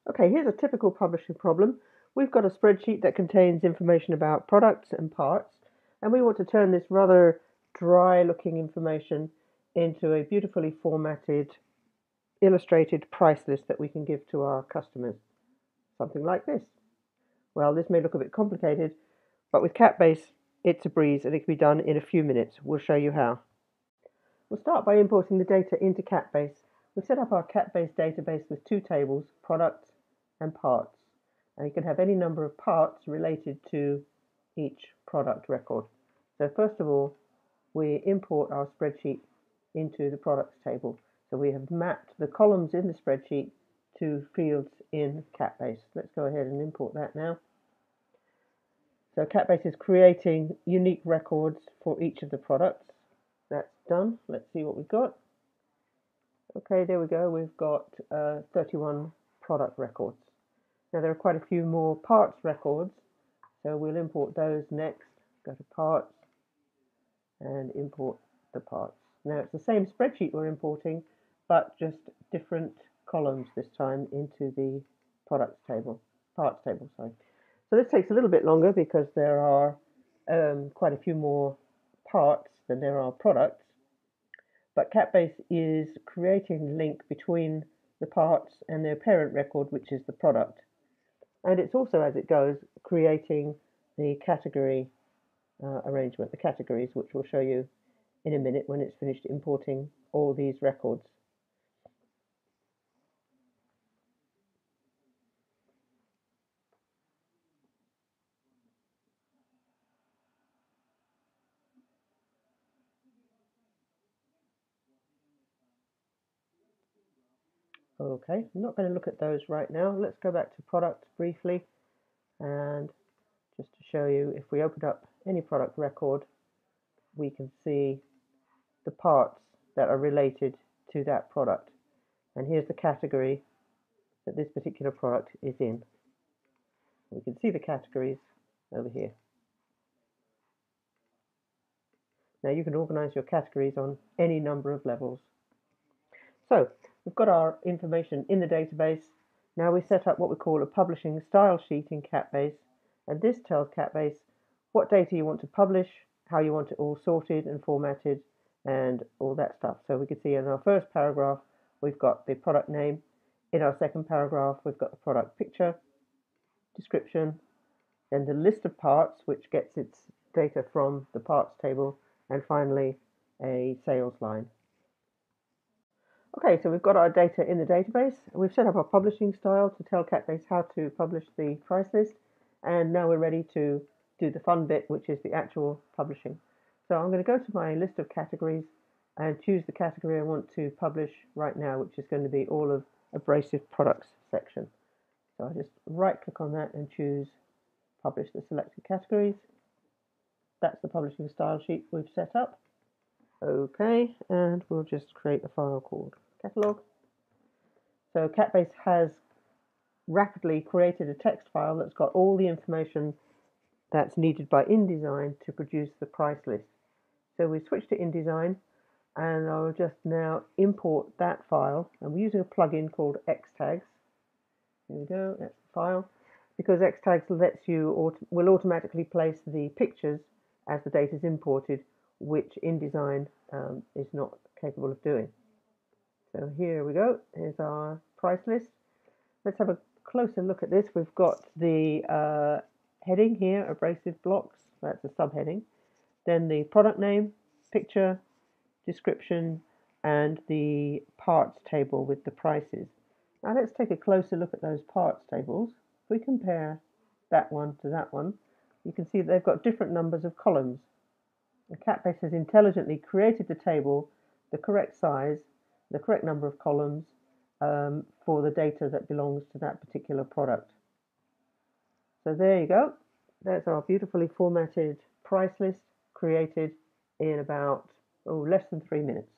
Okay, here's a typical publishing problem. We've got a spreadsheet that contains information about products and parts, and we want to turn this rather dry looking information into a beautifully formatted, illustrated price list that we can give to our customers. Something like this. Well, this may look a bit complicated, but with CatBase, it's a breeze and it can be done in a few minutes. We'll show you how. We'll start by importing the data into CatBase. We've set up our CatBase database with two tables, products and parts. And you can have any number of parts related to each product record. So first of all, we import our spreadsheet into the products table. So we have mapped the columns in the spreadsheet to fields in CatBase. Let's go ahead and import that now. So CatBase is creating unique records for each of the products. That's done. Let's see what we've got. Okay, there we go. We've got 31 product records. Now there are quite a few more parts records, so we'll import those next. Go to parts and import the parts. Now it's the same spreadsheet we're importing, but just different columns this time into the parts table. So this takes a little bit longer because there are quite a few more parts than there are products. But CatBase is creating a link between the parts and their parent record, which is the product. And it's also, as it goes, creating the category arrangement, the categories, which we'll show you in a minute when it's finished importing all these records. Okay, I'm not going to look at those right now. Let's go back to products briefly, and just to show you, if we open up any product record, we can see the parts that are related to that product. And here's the category that this particular product is in. We can see the categories over here. Now you can organize your categories on any number of levels. So we've got our information in the database. Now we set up what we call a publishing style sheet in CatBase, and this tells CatBase what data you want to publish, how you want it all sorted and formatted, and all that stuff. So we can see in our first paragraph we've got the product name. In our second paragraph we've got the product picture, description, then the list of parts, which gets its data from the parts table, and finally a sales line. Okay, so we've got our data in the database. We've set up our publishing style to tell CatBase how to publish the price list, and now we're ready to do the fun bit, which is the actual publishing. So I'm going to go to my list of categories and choose the category I want to publish right now, which is going to be all of abrasive products section. So I just right click on that and choose publish the selected categories. That's the publishing style sheet we've set up. Okay, and we'll just create a file called catalog. So CatBase has rapidly created a text file that's got all the information that's needed by InDesign to produce the price list. So we switch to InDesign, and I'll just now import that file, and we're using a plugin called Xtags. Here we go, that's the file. Because Xtags lets you will automatically place the pictures as the data is imported, which InDesign is not capable of doing. So here we go, here's our price list. Let's have a closer look at this. We've got the heading here, abrasive blocks, that's a subheading. Then the product name, picture, description, and the parts table with the prices. Now let's take a closer look at those parts tables. If we compare that one to that one, you can see that they've got different numbers of columns. The CatBase has intelligently created the table, the correct size, the correct number of columns for the data that belongs to that particular product. So there you go. That's our beautifully formatted price list created in about less than 3 minutes.